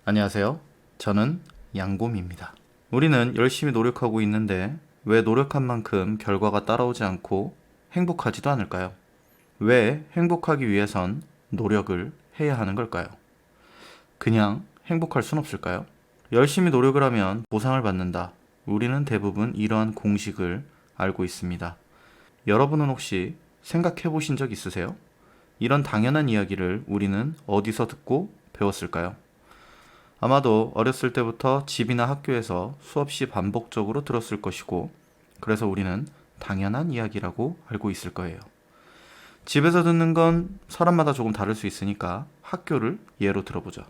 안녕하세요. 저는 양곰입니다. 우리는 열심히 노력하고 있는데 왜 노력한 만큼 결과가 따라오지 않고 행복하지도 않을까요? 왜 행복하기 위해선 노력을 해야 하는 걸까요? 그냥 행복할 순 없을까요? 열심히 노력을 하면 보상을 받는다. 우리는 대부분 이러한 공식을 알고 있습니다. 여러분은 혹시 생각해 보신 적 있으세요? 이런 당연한 이야기를 우리는 어디서 듣고 배웠을까요? 아마도 어렸을 때부터 집이나 학교에서 수없이 반복적으로 들었을 것이고, 그래서 우리는 당연한 이야기라고 알고 있을 거예요. 집에서 듣는 건 사람마다 조금 다를 수 있으니까 학교를 예로 들어보죠.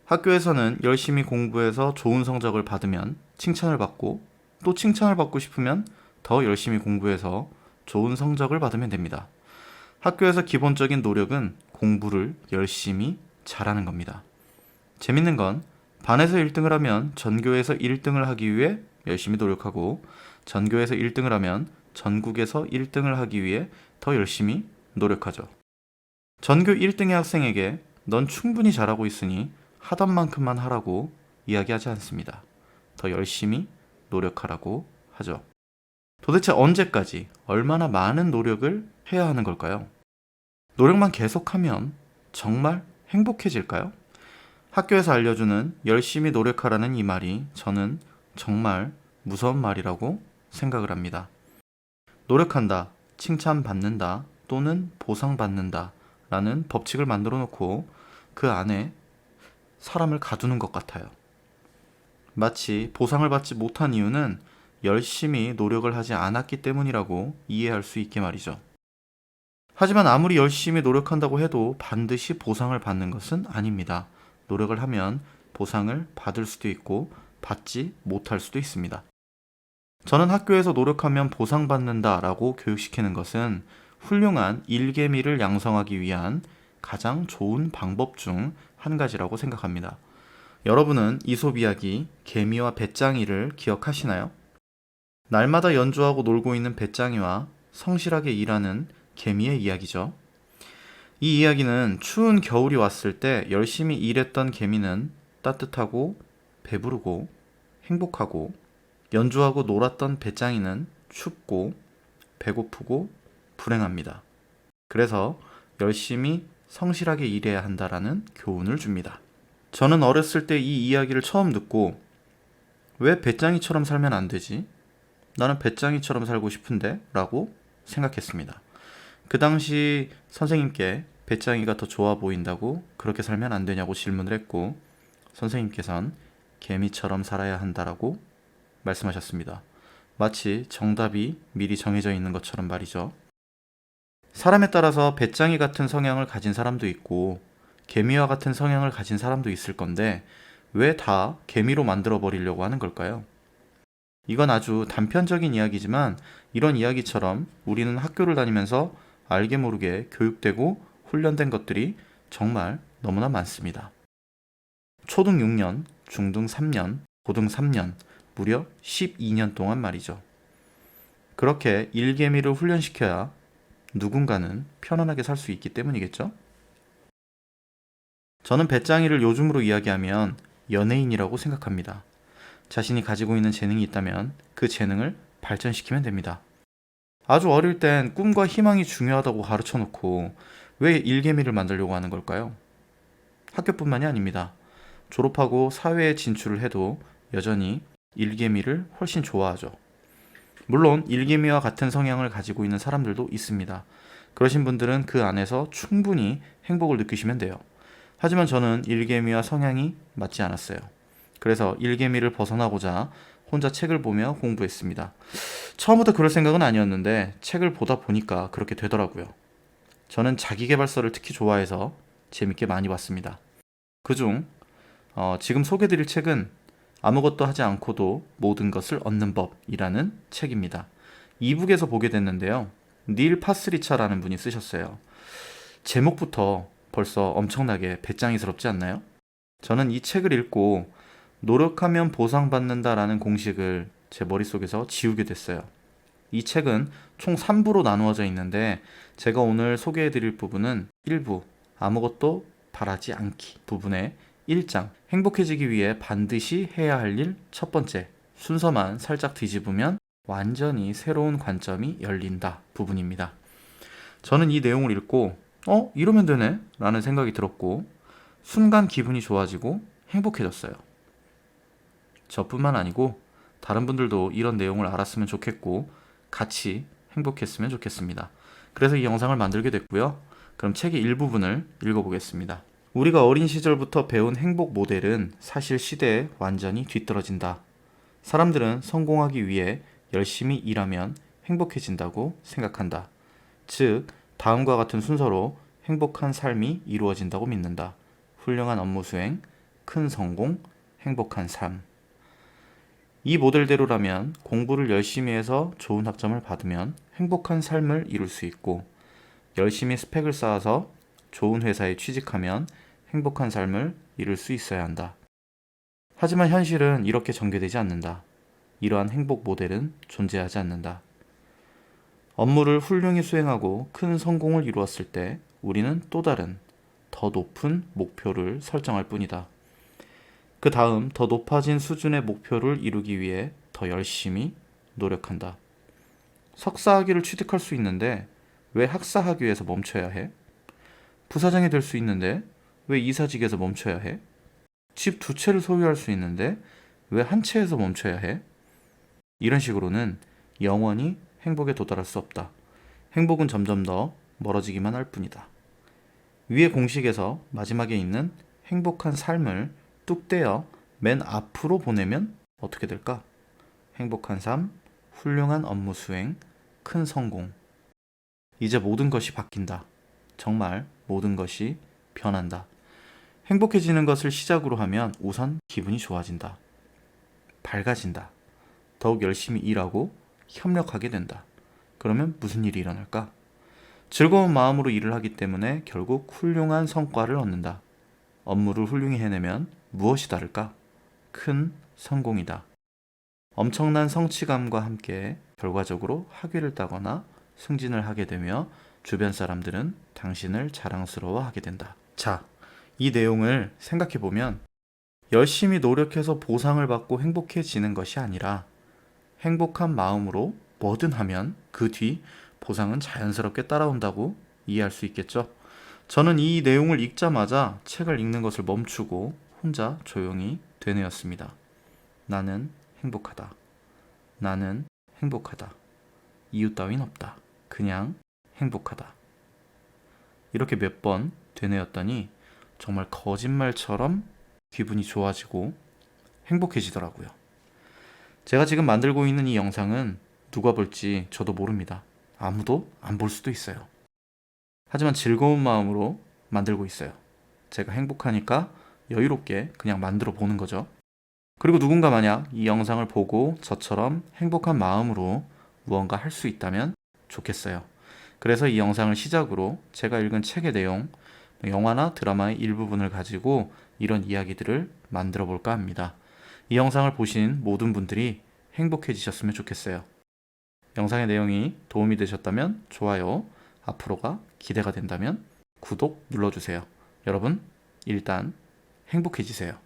학교에서는 열심히 공부해서 좋은 성적을 받으면 칭찬을 받고, 또 칭찬을 받고 싶으면 더 열심히 공부해서 좋은 성적을 받으면 됩니다. 학교에서 기본적인 노력은 공부를 열심히 잘하는 겁니다. 재밌는 건 반에서 1등을 하면 전교에서 1등을 하기 위해 열심히 노력하고, 전교에서 1등을 하면 전국에서 1등을 하기 위해 더 열심히 노력하죠. 전교 1등의 학생에게 넌 충분히 잘하고 있으니 하던 만큼만 하라고 이야기하지 않습니다. 더 열심히 노력하라고 하죠. 도대체 언제까지 얼마나 많은 노력을 해야 하는 걸까요? 노력만 계속하면 정말 행복해질까요? 학교에서 알려주는 열심히 노력하라는 이 말이 저는 정말 무서운 말이라고 생각을 합니다. 노력한다, 칭찬받는다, 또는 보상받는다 라는 법칙을 만들어 놓고 그 안에 사람을 가두는 것 같아요. 마치 보상을 받지 못한 이유는 열심히 노력을 하지 않았기 때문이라고 이해할 수 있게 말이죠. 하지만 아무리 열심히 노력한다고 해도 반드시 보상을 받는 것은 아닙니다. 노력을 하면 보상을 받을 수도 있고 받지 못할 수도 있습니다. 저는 학교에서 노력하면 보상받는다 라고 교육시키는 것은 훌륭한 일개미를 양성하기 위한 가장 좋은 방법 중 한 가지라고 생각합니다. 여러분은 이솝 이야기 개미와 배짱이를 기억하시나요? 날마다 연주하고 놀고 있는 배짱이와 성실하게 일하는 개미의 이야기죠. 이 이야기는 추운 겨울이 왔을 때 열심히 일했던 개미는 따뜻하고 배부르고 행복하고, 연주하고 놀았던 배짱이는 춥고 배고프고 불행합니다. 그래서 열심히 성실하게 일해야 한다라는 교훈을 줍니다. 저는 어렸을 때 이 이야기를 처음 듣고 왜 배짱이처럼 살면 안 되지? 나는 배짱이처럼 살고 싶은데? 라고 생각했습니다. 그 당시 선생님께 배짱이가 더 좋아 보인다고 그렇게 살면 안 되냐고 질문을 했고, 선생님께선 개미처럼 살아야 한다라고 말씀하셨습니다. 마치 정답이 미리 정해져 있는 것처럼 말이죠. 사람에 따라서 배짱이 같은 성향을 가진 사람도 있고 개미와 같은 성향을 가진 사람도 있을 건데 왜 다 개미로 만들어 버리려고 하는 걸까요? 이건 아주 단편적인 이야기지만 이런 이야기처럼 우리는 학교를 다니면서 알게 모르게 교육되고 훈련된 것들이 정말 너무나 많습니다. 초등 6년, 중등 3년, 고등 3년, 무려 12년 동안 말이죠. 그렇게 일개미를 훈련시켜야 누군가는 편안하게 살 수 있기 때문이겠죠? 저는 배짱이를 요즘으로 이야기하면 연예인이라고 생각합니다. 자신이 가지고 있는 재능이 있다면 그 재능을 발전시키면 됩니다. 아주 어릴 땐 꿈과 희망이 중요하다고 가르쳐 놓고 왜 일개미를 만들려고 하는 걸까요? 학교뿐만이 아닙니다. 졸업하고 사회에 진출을 해도 여전히 일개미를 훨씬 좋아하죠. 물론 일개미와 같은 성향을 가지고 있는 사람들도 있습니다. 그러신 분들은 그 안에서 충분히 행복을 느끼시면 돼요. 하지만 저는 일개미와 성향이 맞지 않았어요. 그래서 일개미를 벗어나고자 혼자 책을 보며 공부했습니다. 처음부터 그럴 생각은 아니었는데 책을 보다 보니까 그렇게 되더라고요. 저는 자기계발서를 특히 좋아해서 재밌게 많이 봤습니다. 그중 지금 소개드릴 책은 아무것도 하지 않고도 모든 것을 얻는 법이라는 책입니다. 이북에서 보게 됐는데요. 닐 파스리차라는 분이 쓰셨어요. 제목부터 벌써 엄청나게 배짱이스럽지 않나요? 저는 이 책을 읽고 노력하면 보상받는다라는 공식을 제 머릿속에서 지우게 됐어요. 이 책은 총 3부로 나누어져 있는데 제가 오늘 소개해드릴 부분은 1부, 아무것도 바라지 않기 부분의 1장 행복해지기 위해 반드시 해야 할 일 첫 번째 순서만 살짝 뒤집으면 완전히 새로운 관점이 열린다 부분입니다. 저는 이 내용을 읽고 이러면 되네 라는 생각이 들었고 순간 기분이 좋아지고 행복해졌어요. 저뿐만 아니고 다른 분들도 이런 내용을 알았으면 좋겠고 같이 행복했으면 좋겠습니다. 그래서 이 영상을 만들게 됐고요. 그럼 책의 일부분을 읽어보겠습니다. 우리가 어린 시절부터 배운 행복 모델은 사실 시대에 완전히 뒤떨어진다. 사람들은 성공하기 위해 열심히 일하면 행복해진다고 생각한다. 즉, 다음과 같은 순서로 행복한 삶이 이루어진다고 믿는다. 훌륭한 업무 수행, 큰 성공, 행복한 삶. 이 모델대로라면 공부를 열심히 해서 좋은 학점을 받으면 행복한 삶을 이룰 수 있고, 열심히 스펙을 쌓아서 좋은 회사에 취직하면 행복한 삶을 이룰 수 있어야 한다. 하지만 현실은 이렇게 전개되지 않는다. 이러한 행복 모델은 존재하지 않는다. 업무를 훌륭히 수행하고 큰 성공을 이루었을 때 우리는 또 다른, 더 높은 목표를 설정할 뿐이다. 그 다음 더 높아진 수준의 목표를 이루기 위해 더 열심히 노력한다. 석사학위를 취득할 수 있는데 왜 학사학위에서 멈춰야 해? 부사장이 될 수 있는데 왜 이사직에서 멈춰야 해? 집 두 채를 소유할 수 있는데 왜 한 채에서 멈춰야 해? 이런 식으로는 영원히 행복에 도달할 수 없다. 행복은 점점 더 멀어지기만 할 뿐이다. 위의 공식에서 마지막에 있는 행복한 삶을 뚝 떼어 맨 앞으로 보내면 어떻게 될까? 행복한 삶, 훌륭한 업무 수행, 큰 성공. 이제 모든 것이 바뀐다. 정말 모든 것이 변한다. 행복해지는 것을 시작으로 하면 우선 기분이 좋아진다. 밝아진다. 더욱 열심히 일하고 협력하게 된다. 그러면 무슨 일이 일어날까? 즐거운 마음으로 일을 하기 때문에 결국 훌륭한 성과를 얻는다. 업무를 훌륭히 해내면 무엇이 다를까? 큰 성공이다. 엄청난 성취감과 함께 결과적으로 학위를 따거나 승진을 하게 되며 주변 사람들은 당신을 자랑스러워하게 된다. 자, 이 내용을 생각해 보면 열심히 노력해서 보상을 받고 행복해지는 것이 아니라 행복한 마음으로 뭐든 하면 그 뒤 보상은 자연스럽게 따라온다고 이해할 수 있겠죠? 저는 이 내용을 읽자마자 책을 읽는 것을 멈추고 혼자 조용히 되뇌었습니다. 나는 행복하다. 나는 행복하다. 이유 따윈 없다. 그냥 행복하다. 이렇게 몇 번 되뇌었더니 정말 거짓말처럼 기분이 좋아지고 행복해지더라고요. 제가 지금 만들고 있는 이 영상은 누가 볼지 저도 모릅니다. 아무도 안 볼 수도 있어요. 하지만 즐거운 마음으로 만들고 있어요. 제가 행복하니까 여유롭게 그냥 만들어 보는 거죠. 그리고 누군가 만약 이 영상을 보고 저처럼 행복한 마음으로 무언가 할 수 있다면 좋겠어요. 그래서 이 영상을 시작으로 제가 읽은 책의 내용, 영화나 드라마의 일부분을 가지고 이런 이야기들을 만들어 볼까 합니다. 이 영상을 보신 모든 분들이 행복해지셨으면 좋겠어요. 영상의 내용이 도움이 되셨다면 좋아요, 앞으로가 기대가 된다면 구독 눌러주세요. 여러분, 일단 행복해지세요.